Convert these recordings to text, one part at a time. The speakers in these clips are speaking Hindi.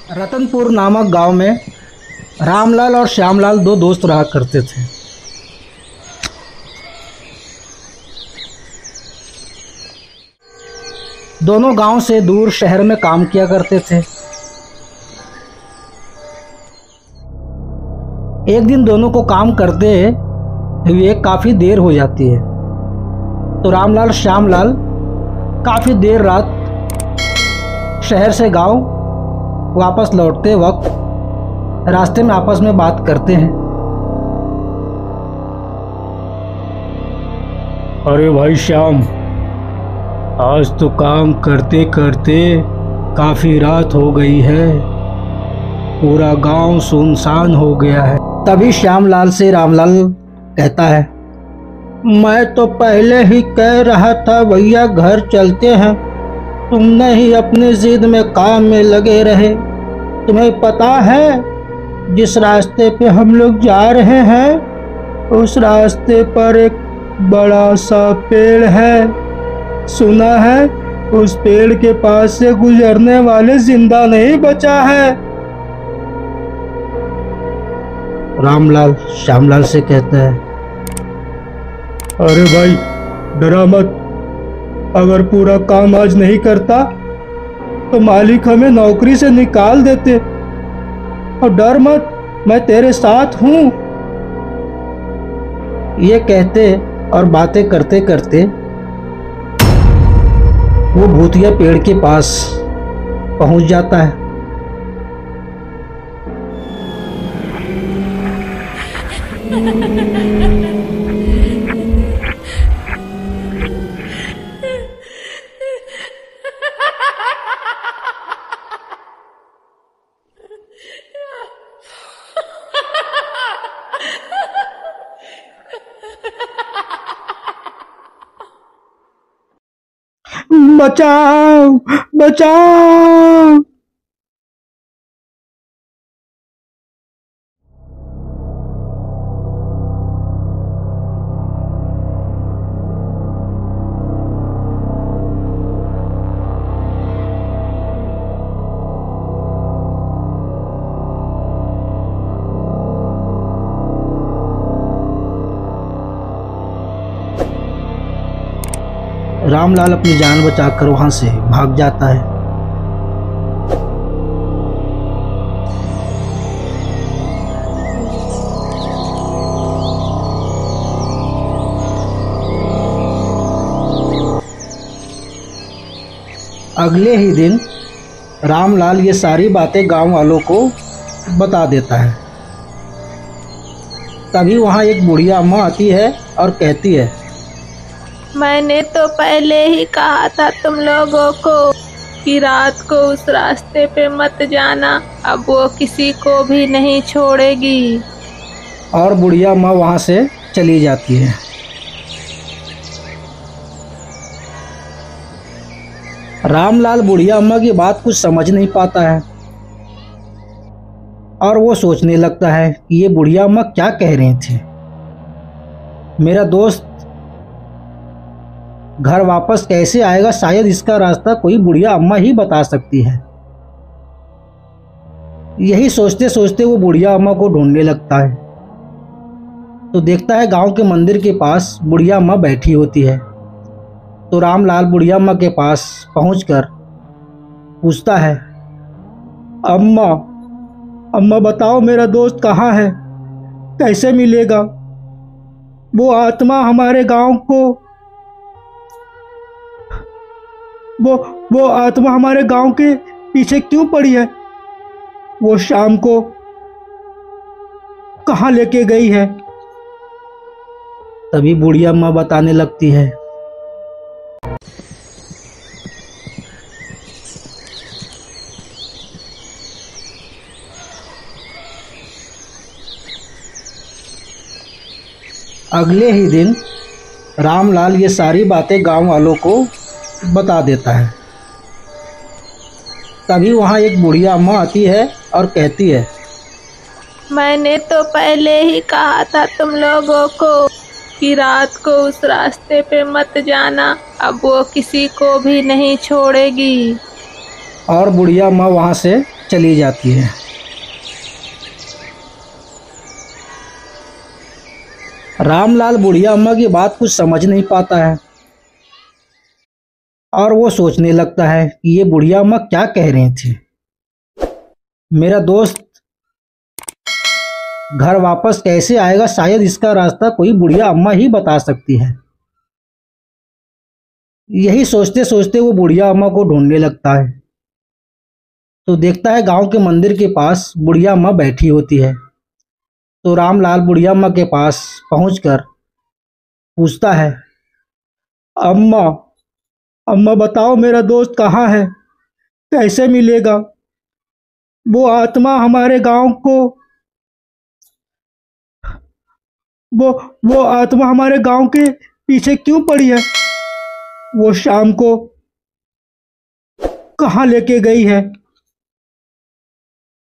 रतनपुर नामक गांव में रामलाल और श्यामलाल दो दोस्त रहा करते थे। दोनों गांव से दूर शहर में काम किया करते थे। एक दिन दोनों को काम करते हुए काफ़ी देर हो जाती है, तो रामलाल श्यामलाल काफ़ी देर रात शहर से गांव वापस लौटते वक्त रास्ते में आपस में बात करते हैं। अरे भाई श्याम, आज तो काम करते करते काफ़ी रात हो गई है, पूरा गांव सुनसान हो गया है। तभी श्यामलाल से रामलाल कहता है, मैं तो पहले ही कह रहा था भैया घर चलते हैं, तुमने ही अपनी जिद में काम में लगे रहे। तुम्हें पता है जिस रास्ते पे हम लोग जा रहे हैं उस रास्ते पर एक बड़ा सा पेड़ है, सुना है उस पेड़ के पास से गुजरने वाले जिंदा नहीं बचा है। रामलाल श्यामलाल से कहता है, अरे भाई डरा मत, अगर पूरा काम आज नहीं करता तो मालिक हमें नौकरी से निकाल देते, और डर मत, मैं तेरे साथ हूँ। ये कहते और बातें करते करते वो भूतिया पेड़ के पास पहुंच जाता है। बचाओ बचाओ। रामलाल अपनी जान बचाकर वहां से भाग जाता है। अगले ही दिन रामलाल ये सारी बातें गांव वालों को बता देता है। तभी वहां एक बुढ़िया अम्मा आती है और कहती है, मैंने तो पहले ही कहा था तुम लोगों को कि रात को उस रास्ते पे मत जाना, अब वो किसी को भी नहीं छोड़ेगी। और बुढ़िया माँ वहाँ से चली जाती है। रामलाल बुढ़िया अम्मा की बात कुछ समझ नहीं पाता है और वो सोचने लगता है कि ये बुढ़िया अम्मा क्या कह रही थी। मेरा दोस्त घर वापस कैसे आएगा, शायद इसका रास्ता कोई बुढ़िया अम्मा ही बता सकती है। यही सोचते सोचते वो बुढ़िया अम्मा को ढूंढने लगता है, तो देखता है गांव के मंदिर के पास बुढ़िया अम्मा बैठी होती है। तो रामलाल बुढ़िया अम्मा के पास पहुंचकर पूछता है, अम्मा अम्मा बताओ मेरा दोस्त कहाँ है, कैसे मिलेगा? वो आत्मा हमारे गांव को वो आत्मा हमारे गांव के पीछे क्यों पड़ी है? वो शाम को कहाँ लेके गई है? तभी बुढ़िया अम्मा बताने लगती है, अगले ही दिन रामलाल ये सारी बातें गांव वालों को बता देता है। तभी वहाँ एक बुढ़िया अम्मा आती है और कहती है, मैंने तो पहले ही कहा था तुम लोगों को कि रात को उस रास्ते पे मत जाना, अब वो किसी को भी नहीं छोड़ेगी। और बुढ़िया माँ वहाँ से चली जाती है। रामलाल बुढ़िया अम्मा की बात कुछ समझ नहीं पाता है और वो सोचने लगता है कि ये बुढ़िया अम्मा क्या कह रही थी। मेरा दोस्त घर वापस कैसे आएगा, शायद इसका रास्ता कोई बुढ़िया अम्मा ही बता सकती है। यही सोचते सोचते वो बुढ़िया अम्मा को ढूंढने लगता है तो देखता है गांव के मंदिर के पास बुढ़िया अम्मा बैठी होती है। तो रामलाल बुढ़िया अम्मा के पास पहुंचकर पूछता है, अम्मा अम्मा बताओ मेरा दोस्त कहाँ है, कैसे मिलेगा? वो आत्मा हमारे गांव को वो आत्मा हमारे गांव के पीछे क्यों पड़ी है? वो शाम को कहाँ लेके गई है?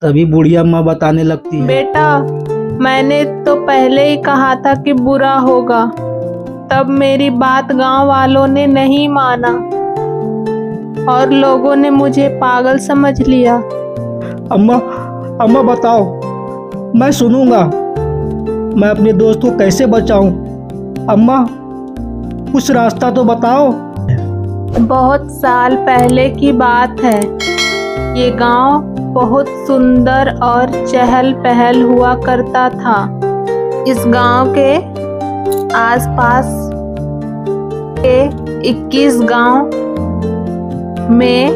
तभी बुढ़िया अम्मा बताने लगती है, बेटा मैंने तो पहले ही कहा था कि बुरा होगा, तब मेरी बात गांव वालों ने नहीं माना और लोगों ने मुझे पागल समझ लिया। अम्मा बताओ, मैं सुनूंगा। मैं अपने दोस्त को कैसे बचाऊं? अम्मा कुछ रास्ता तो बताओ। बहुत साल पहले की बात है। ये गांव बहुत सुंदर और चहल पहल हुआ करता था। इस गांव के आसपास के 21 गांव में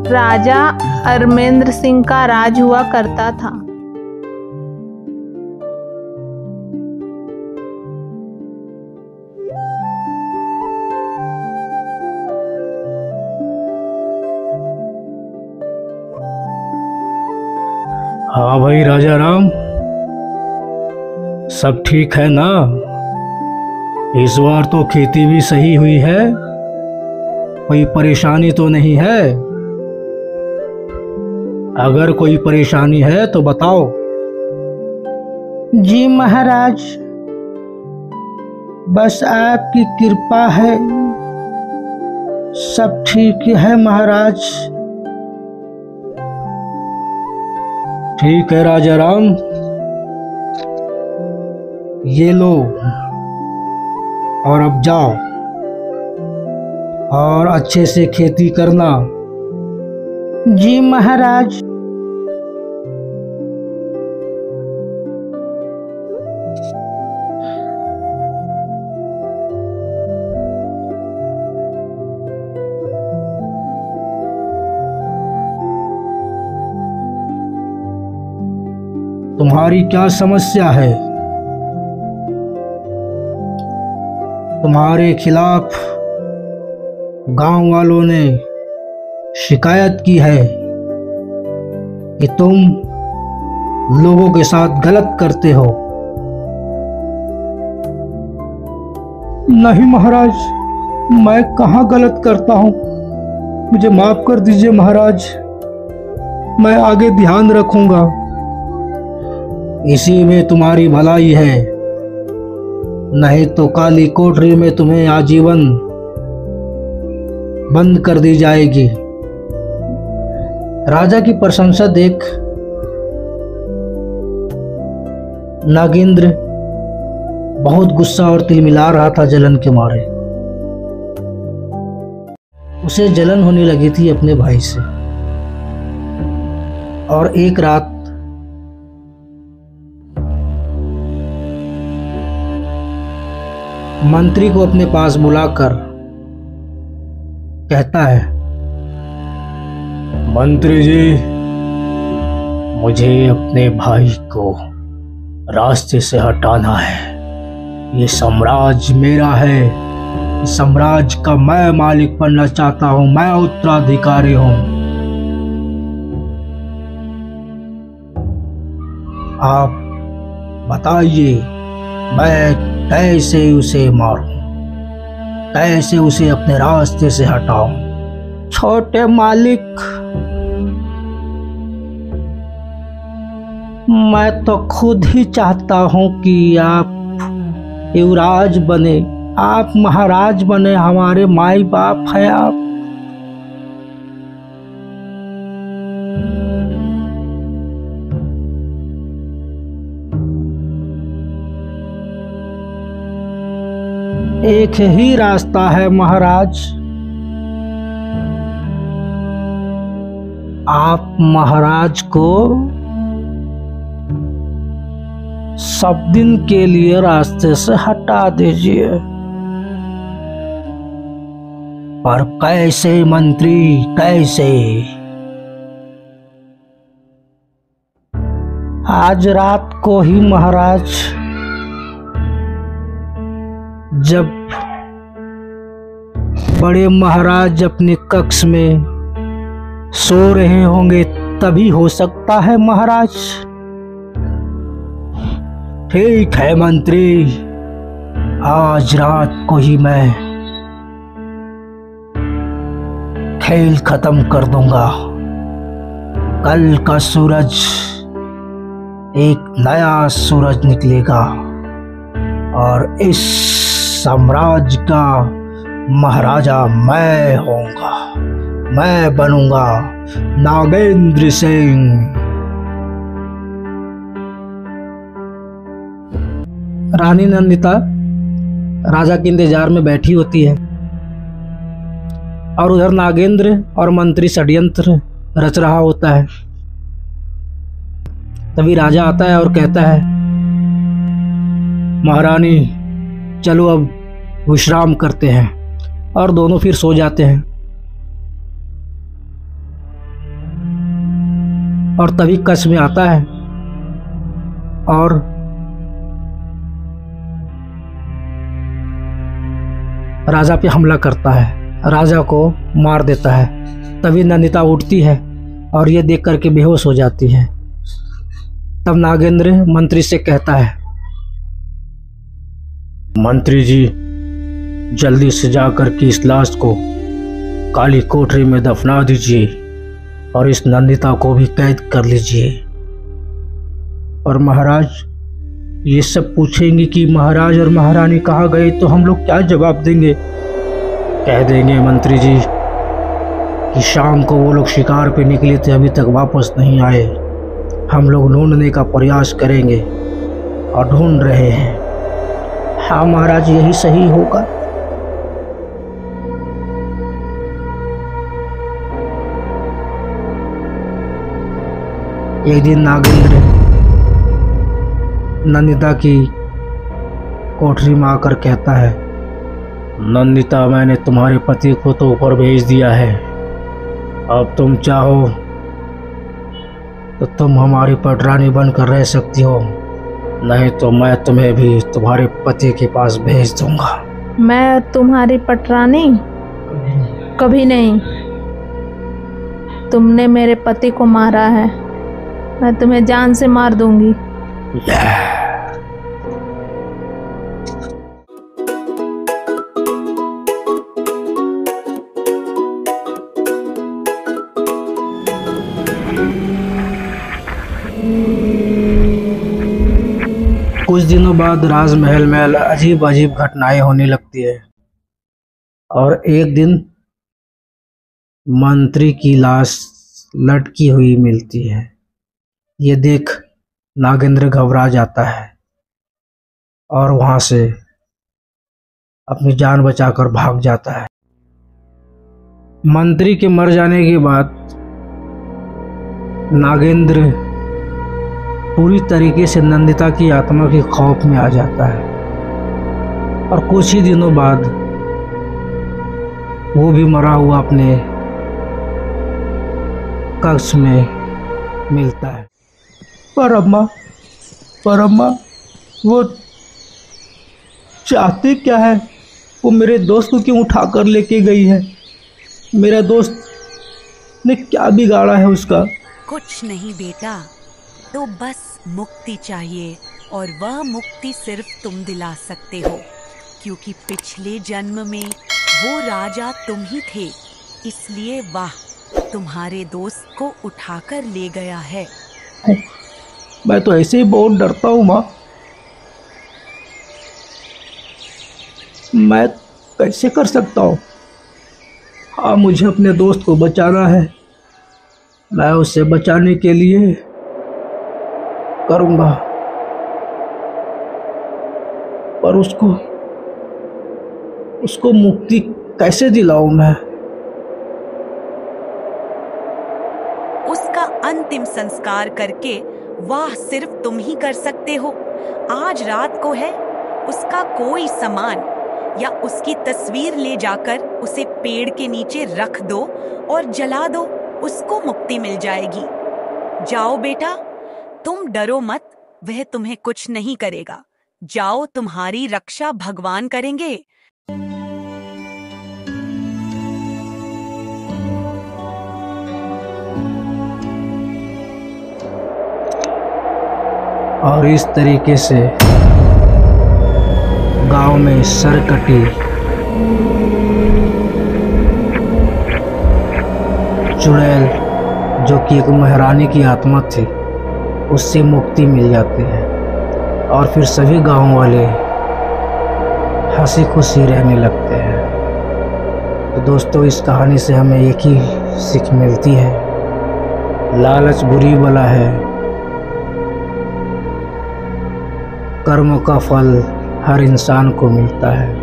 राजा अरमेंद्र सिंह का राज हुआ करता था। हाँ भाई राजा राम, सब ठीक है ना? इस बार तो खेती भी सही हुई है, कोई परेशानी तो नहीं है? अगर कोई परेशानी है तो बताओ। जी महाराज, बस आपकी कृपा है, सब ठीक है महाराज। ठीक है राजा राम, ये लो और अब जाओ और अच्छे से खेती करना। जी महाराज। तुम्हारी क्या समस्या है? तुम्हारे खिलाफ गांव वालों ने शिकायत की है कि तुम लोगों के साथ गलत करते हो। नहीं महाराज, मैं कहाँ गलत करता हूँ, मुझे माफ कर दीजिए महाराज, मैं आगे ध्यान रखूंगा। इसी में तुम्हारी भलाई है, नहीं तो काली कोठरी में तुम्हें आजीवन बंद कर दी जाएगी। राजा की प्रशंसा देख नागेंद्र बहुत गुस्सा और तिलमिला रहा था जलन के मारे। उसे जलन होने लगी थी अपने भाई से। और एक रात मंत्री को अपने पास बुलाकर कहता है, मंत्री जी, मुझे अपने भाई को रास्ते से हटाना है। ये साम्राज्य मेरा है, इस साम्राज्य का मैं मालिक बनना चाहता हूं, मैं उत्तराधिकारी हूं। आप बताइए मैं कैसे उसे मारूं, कैसे उसे अपने रास्ते से हटाऊं? छोटे मालिक, मैं तो खुद ही चाहता हूं कि आप युवराज बने, आप महाराज बने, हमारे माई बाप हैं आप। एक ही रास्ता है महाराज। आप महाराज को सब दिन के लिए रास्ते से हटा दीजिए। पर कैसे मंत्री, कैसे? आज रात को ही महाराज, जब बड़े महाराज अपने कक्ष में सो रहे होंगे तभी हो सकता है महाराज। ठीक है मंत्री, आज रात को ही मैं खेल खत्म कर दूंगा। कल का सूरज एक नया सूरज निकलेगा और इस साम्राज्य का महाराजा मैं होऊंगा। मैं बनूंगा नागेंद्र सिंह। रानी नंदिता राजा के इंतजार में बैठी होती है और उधर नागेंद्र और मंत्री षड्यंत्र रच रहा होता है। तभी राजा आता है और कहता है, महारानी चलो अब विश्राम करते हैं। और दोनों फिर सो जाते हैं। और तभी कच्छ में आता है और राजा पे हमला करता है, राजा को मार देता है। तभी नंदिता उठती है और ये देख करके बेहोश हो जाती है। तब नागेंद्र मंत्री से कहता है, मंत्री जी जल्दी से जाकर के इस लाश को काली कोठरी में दफना दीजिए और इस नंदिता को भी कैद कर लीजिए। और महाराज ये सब पूछेंगे कि महाराज और महारानी कहाँ गए, तो हम लोग क्या जवाब देंगे? कह देंगे मंत्री जी कि शाम को वो लोग शिकार पे निकले थे, अभी तक वापस नहीं आए। हम लोग ढूंढने का प्रयास करेंगे और ढूंढ रहे हैं। हाँ महाराज, यही सही होगा। एक दिन नागेंद्र नंदिता की कोठरी में आकर कहता है, नंदिता मैंने तुम्हारे पति को तो ऊपर भेज दिया है। अब तुम चाहो तो तुम हमारी पटरानी बनकर रह सकती हो, नहीं तो मैं तुम्हें भी तुम्हारे पति के पास भेज दूंगा। मैं तुम्हारी पटरानी? कभी नहीं। तुमने मेरे पति को मारा है, मैं तुम्हें जान से मार दूंगी। कुछ दिनों बाद राजमहल में अजीब अजीब घटनाएं होने लगती है और एक दिन मंत्री की लाश लटकी हुई मिलती है। ये देख नागेंद्र घबरा जाता है और वहां से अपनी जान बचाकर भाग जाता है। मंत्री के मर जाने के बाद नागेंद्र पूरी तरीके से नंदिता की आत्मा के खौफ में आ जाता है और कुछ ही दिनों बाद वो भी मरा हुआ अपने कक्ष में मिलता है। पर अम्मा वो चाहते क्या है? वो मेरे दोस्त को क्यों उठा कर लेके गई है? मेरा दोस्त ने क्या बिगाड़ा है उसका? कुछ नहीं बेटा, तो बस मुक्ति चाहिए और वह मुक्ति सिर्फ तुम दिला सकते हो, क्योंकि पिछले जन्म में वो राजा तुम ही थे, इसलिए वाह तुम्हारे दोस्त को उठाकर ले गया है। मैं तो ऐसे ही बहुत डरता हूँ माँ। मैं कैसे कर सकता हूँ? हाँ, मुझे अपने दोस्त को बचाना है। मैं उसे बचाने के लिए करूँगा, पर उसको उसको मुक्ति कैसे दिलाऊं मैं? उसका अंतिम संस्कार करके वह सिर्फ तुम ही कर सकते हो। आज रात को है, उसका कोई सामान या उसकी तस्वीर ले जाकर उसे पेड़ के नीचे रख दो और जला दो, उसको मुक्ति मिल जाएगी। जाओ बेटा, तुम डरो मत, वह तुम्हें कुछ नहीं करेगा। जाओ, तुम्हारी रक्षा भगवान करेंगे। और इस तरीके से गांव में सरकटी चुड़ैल, जो कि एक महारानी की आत्मा थी, उससे मुक्ति मिल जाती है और फिर सभी गांव वाले हंसी खुशी रहने लगते हैं। तो दोस्तों, इस कहानी से हमें एक ही सीख मिलती है, लालच बुरी बला है, कर्म का फल हर इंसान को मिलता है।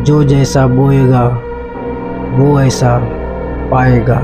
जो जैसा बोएगा वो ऐसा पाएगा।